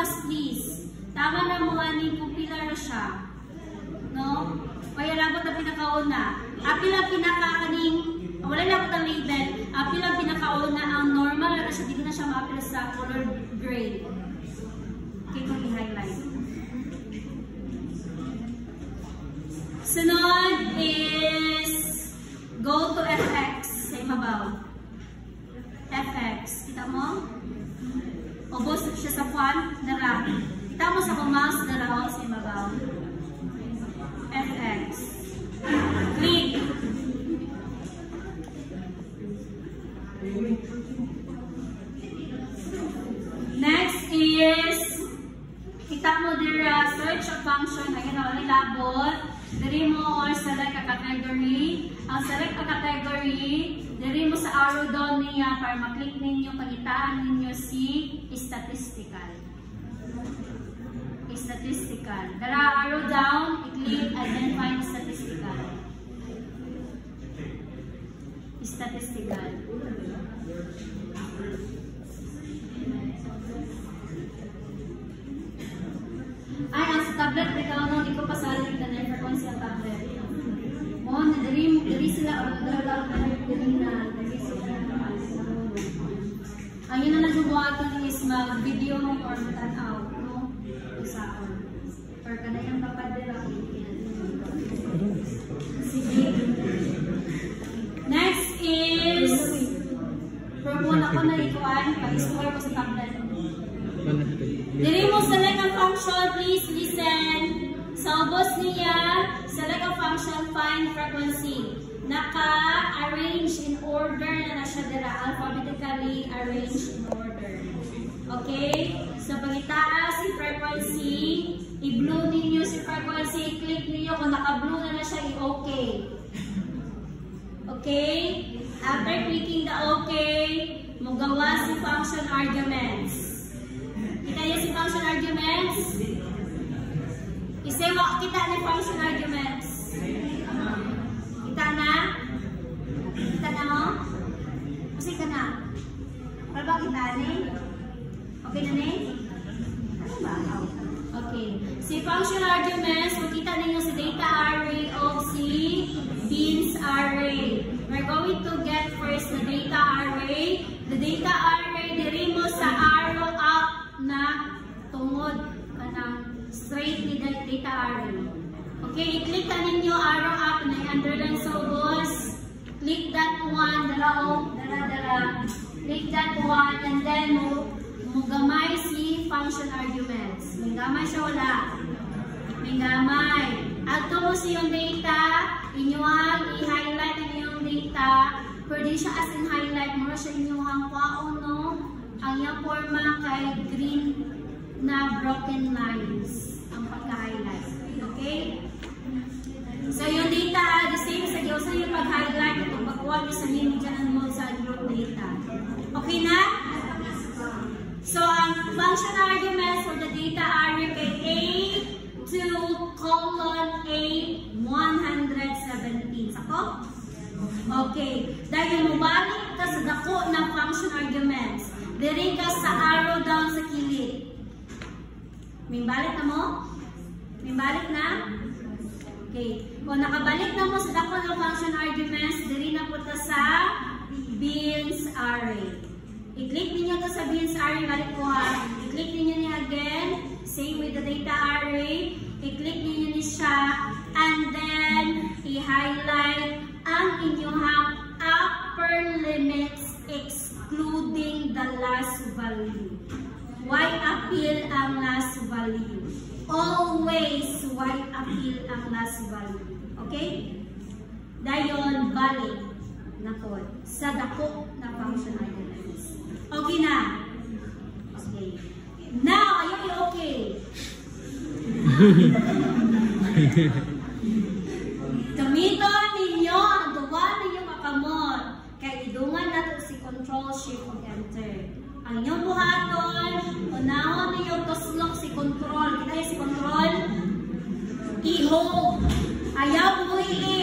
focus please. Tama na mo ani pupila na siya. No? Kaya labot na pinakauna. Apil ang pinaka-aning, wala na po ang label. Apil ang pinakauna, ang normal na siya, dito na siya ma-apil sa color gray. Okay, kung i-highlight. Sunod is go to FX. Sa imabaw. FX. Kita mo? Ubos siya sa font. Dara. Kita mo sa mouse. Dara o sa imabaw. FX. Click. Next is kita mo dira search function. Ayan na wala labot. Diri mo or select a category. Ang select a category, diri mo sa arrow down niya para maklik ninyo, pagitaan ninyo si statistical. Statistical. Dara arrow down, i-click and then find statistical. Statistical. Ay, ang sa tablet, ikaw no, di ko pasalit na frequency ang tablet. Mo, diri sila, o diri sila. Ang yun na nagbubuhatan is mag-video or matanaw, no? Isaon. Or kanayang papadira. Sige. Next is, propon ako na ikuan, pag-store ko sa tablet. Diri mo select ang function, please listen. Sa ubos niya, select ang function, find frequency. Naka-arrange in order na siya dira, alphabetically arranged in order. Okay? So pagitaas si frequency, i-blue ninyo si frequency, i-click ninyo kung naka-blue na siya, i-okay. Okay? After clicking the okay, magawa si function arguments. Kita niyo si function arguments? Isewa kita ni function arguments. Kita na? Kita na mo? Kasi ka na? Para ba kita ni? Okay na ni? Ano ba? Okay. Si function arguments, makita ninyo si data array of si beans array. We're going to get first the data array. The data array, diri mo sa arrow up na tungod kanang straight ni data array. Okay, i-click na ninyo arrow up na i-underline sa ubos. Click that one, dara. Click that one and then mugamay si function arguments. Mingamay siya wala. Mingamay. Ato mo siyang data, inyuhang i-highlight ang iyong data. Pwede siya as in highlight mo siya inyuhang kwaon, no? Ang iyang forma kay green na broken lines ang pagka-highlight. Okay? So yung data, the same sa iyo sa yung pag-highlight kung pagkuha nyo sa mini dyan mode sa group data. Okay na? So ang function arguments for the data array kay A2 colon A117. Sako? Okay. Dahil mabalik ka sa dako ng function arguments, diri ka sa arrow down sa kilid. May balik na mo? May balik na? Okay. Kung nakabalik na mo sa dako ng function arguments, diri na po ta sa beans array. I-click niyo to sa beans array, balik ko ha. I-click niyo niya again, same with the data array. I-click niyo niya siya, and then i-highlight ang inyong upper limits excluding the last value. Why appeal ang last value? Always why appeal ang last value. Okay? Dayon, balik na po sa dako na function arguments. Okay na? Okay. Now, are you okay? Gamiton ninyo ang duwa ninyong makamot. Kaya idungan natin si Control Shift o Enter. Ang inyong buhaton, unahon ninyong tuslok si Control. Kita si Control. I-hold. Ayaw buhi.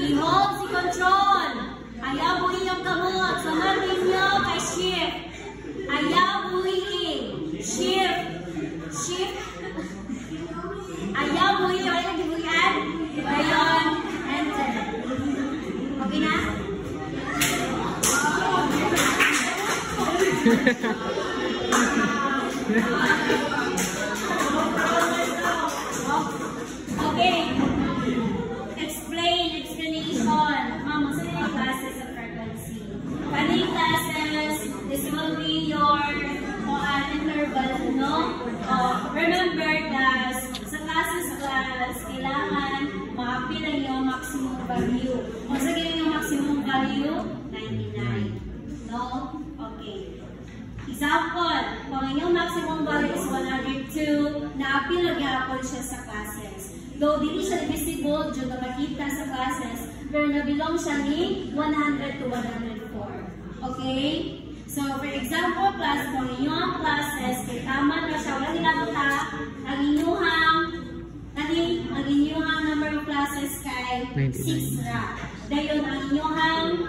I-hold si Control. Ayaw buhi yung kamot. Sunod ninyo kay Shift. Ayaw buhi. Shift. Okay. Explanation. Ma'am, what's the classes of frequency? Funny classes, this will be your interval, no? Remember, class, sa classes class, kailangan ma-apply lang yung maximum value. Kung sa yung maximum value, 99. No? Okay. Example, kung yung maximum value is 102, na-apply lang yapon siya sa classes. Though dili siya visible, dyan na makita sa classes, pero na-belong siya ni 100 to 104. Okay? So, for example, class, kung inyong classes, kay tama na siya, wala nilabuta, ang inyong number of classes kay 6 ra. Dayon, ang inyong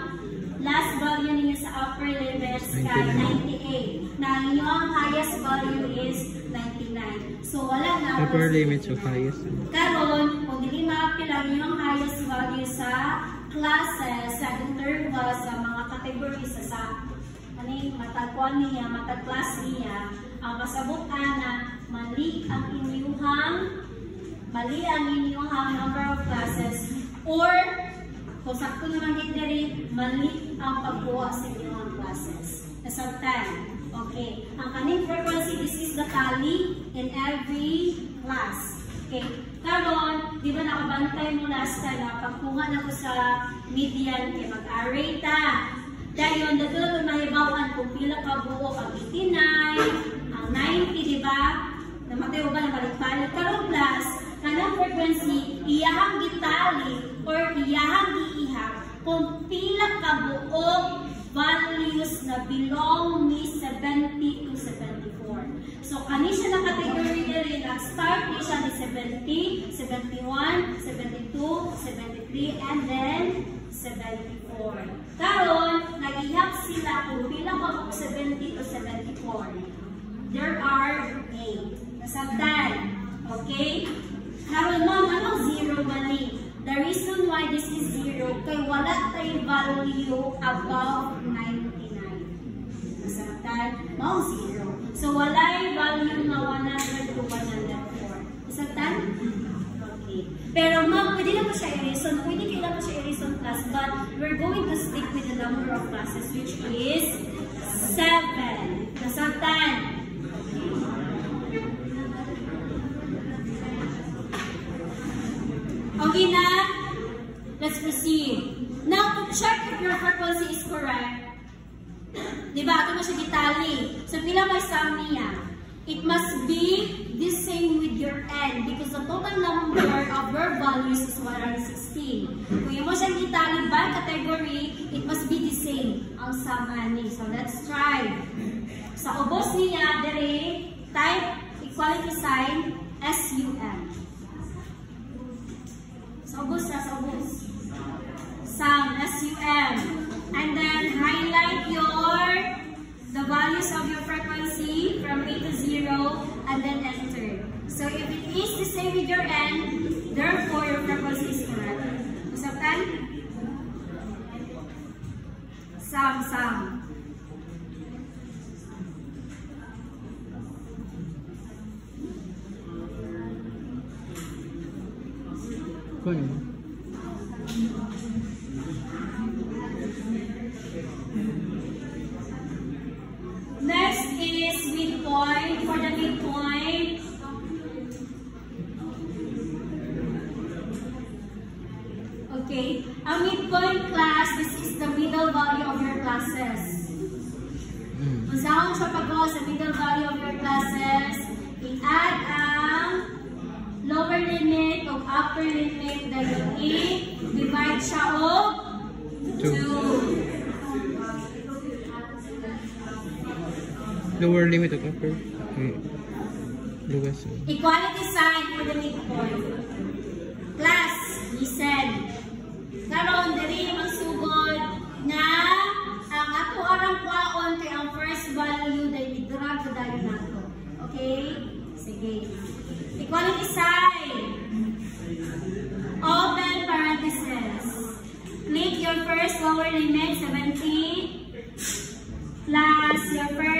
last value niya sa upper limits kay 98. Na ang inyong highest value is 99. So, wala na. Upper limits o highest. Karon, kung hindi ma-apply ang inyong highest value sa classes, sa interval, sa mga categories, sa matagpuan niya, matag-class niya, ang kasabutan na mali ang inyuhang number of classes, or kung sakto naman dito mali ang pagkuha sa inyuhang classes. Nasabtan. Okay. Ang kaning frequency, this is the tally in every class. Okay. Karon, di ba nakabantay mo last time na pagkuha na ko sa median kay mag-array ta. Dayon, natulog na ibawan kung pila ka buo ang 89, ang 90, di ba? Namatay ba na balik-balik? Karon plus, kanang frequency, iyahang gitali or iyahang giihap kung pila ka buo values na belong ni 70 to 74. So, kani siya na category nila, nag-start niya siya ni 70, 71, 72, 73, and then 74. Karon, nag-ihap sila kung pila ka buo 70 to 74. There are 8. Nasabtan. Okay? Karon, ma'am, anong zero mali? The reason why this is 0, kay wala tayo value above 99. Nasabtan? Ma'am, 0. So, wala yung value na 100 to 104. Nasabtan? Okay. Pero ma'am, pwede na po siya i-reason. Pwede kailan po siya i-reason class, but we're going to stick with the number of classes, which is 7. Nasabtan? Okay na? Let's proceed. Now, to check if your frequency is correct, diba? Ito na siya gitali. So, pila may sum niya? It must be the same with your n because the total number of your values is 116. Kung yung mo siyang gitali by category, it must be the same ang sum ani. So, let's try. Sa ubos niya, dere, type equality sign SUM. Sa ubos na, sa ubos. Sum, SUM. And then, highlight the values of your frequency from A to 0, and then enter. So, if it is the same with your n, therefore, your frequency is correct. Usapkan? Sum. Next is midpoint. For the midpoint, okay, ang midpoint class, this is the middle value of your classes. Masahon siya pag sa middle value of your classes, i-add ang lower limit o upper limit, dahil i-divide siya o 2. Lower limit of upper. Okay. Lowest. Equality sign for the midpoint. Class, listen. Karon diri magsugod nga ang ato arang kwaon kay ang first value dahil i-drag sa dali nato. Okay? Sige. Equality sign. Open parentheses. Click your first lower limit, 70, plus your first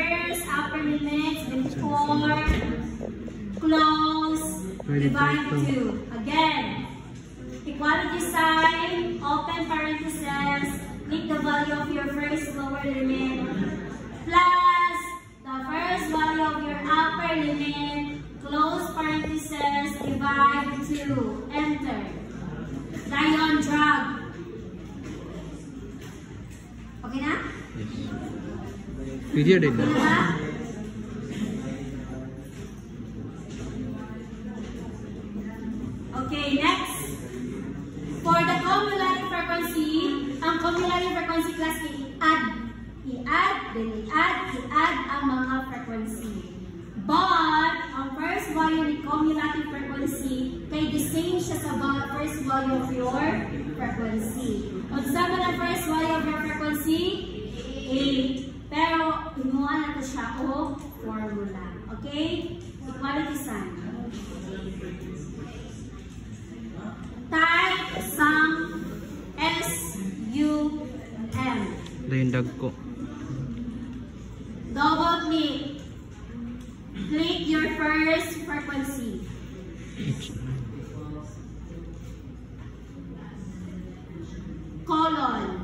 limits, before, close, divide 2. Again, equality sign, open parentheses, click the value of your first lower limit, plus the first value of your upper limit, close parentheses, divide 2. Enter. Try on drag. Okay na? Yes. Video din na. Okay, next. For the cumulative frequency, ang cumulative frequency class i-add ang mga frequency. But, ang first value ni cumulative frequency, kay the same siya sa first value of your frequency. Kung sama na first value of your frequency, 8. Pero, inuha na ito siya o formula. Okay? Equality sign. Type sum S-U-M. Dahindag ko. Double click. Click your first frequency. Colon.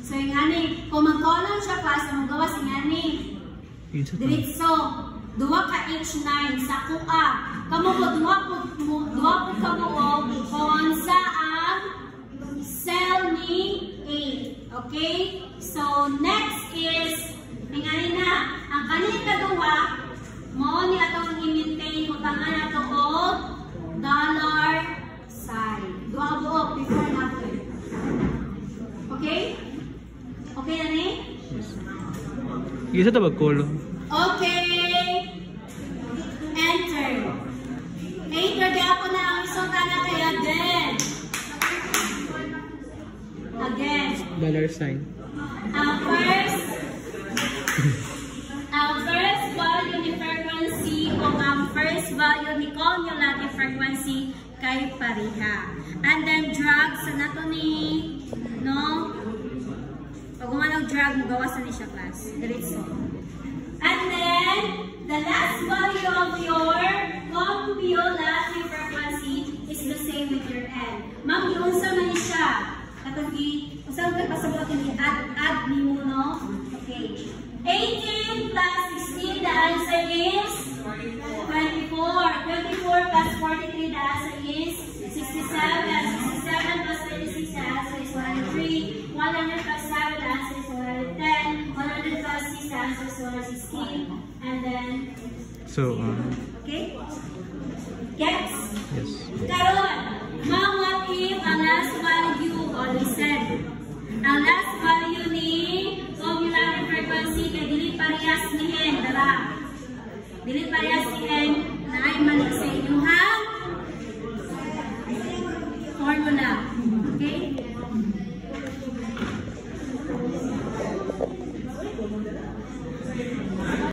So, yung ani, kung mag-colon siya pa, sa magawa si ani. Diretso. Duwa ka H9 sa kuha. Kamu mo, duwa po kamuog kung sa ang cell ni A. Okay? So, next is, tingnan na, ang kanil kaduwa, mo ni atong i-maintain kung tangan na ito o dollar sign. Duwa buok, before and after. Okay? Okay na ni? Yes. Isa ito mag-colon. Okay. Enter. Enter ako na ang isang kana kay again. Again. Dollar sign. Ang first value ni frequency o ang first value ni cumulative frequency kay pareha. And then drag sa nato ni, no? Pag umanong drag, magawa sa ni siya class. Diretso. And then, the last value of your cumulative frequency is the same with your N. Ma'am, yun sa man siya. Katagi, usang ka pasabot ni add ni mo, no? Okay. 18 plus 16, the answer is 24. 24 plus 43, the answer is 67. 67 plus 36, the answer is 103. 100 plus 7, the answer is 110. 100 plus 6, the answer is 116. And then, So, okay? Gets? yes. Karon, ma'am, what if ang last value, o listen, ang last value ni cumulative frequency kay dili parehas ni N, dara. Dili parehas ni N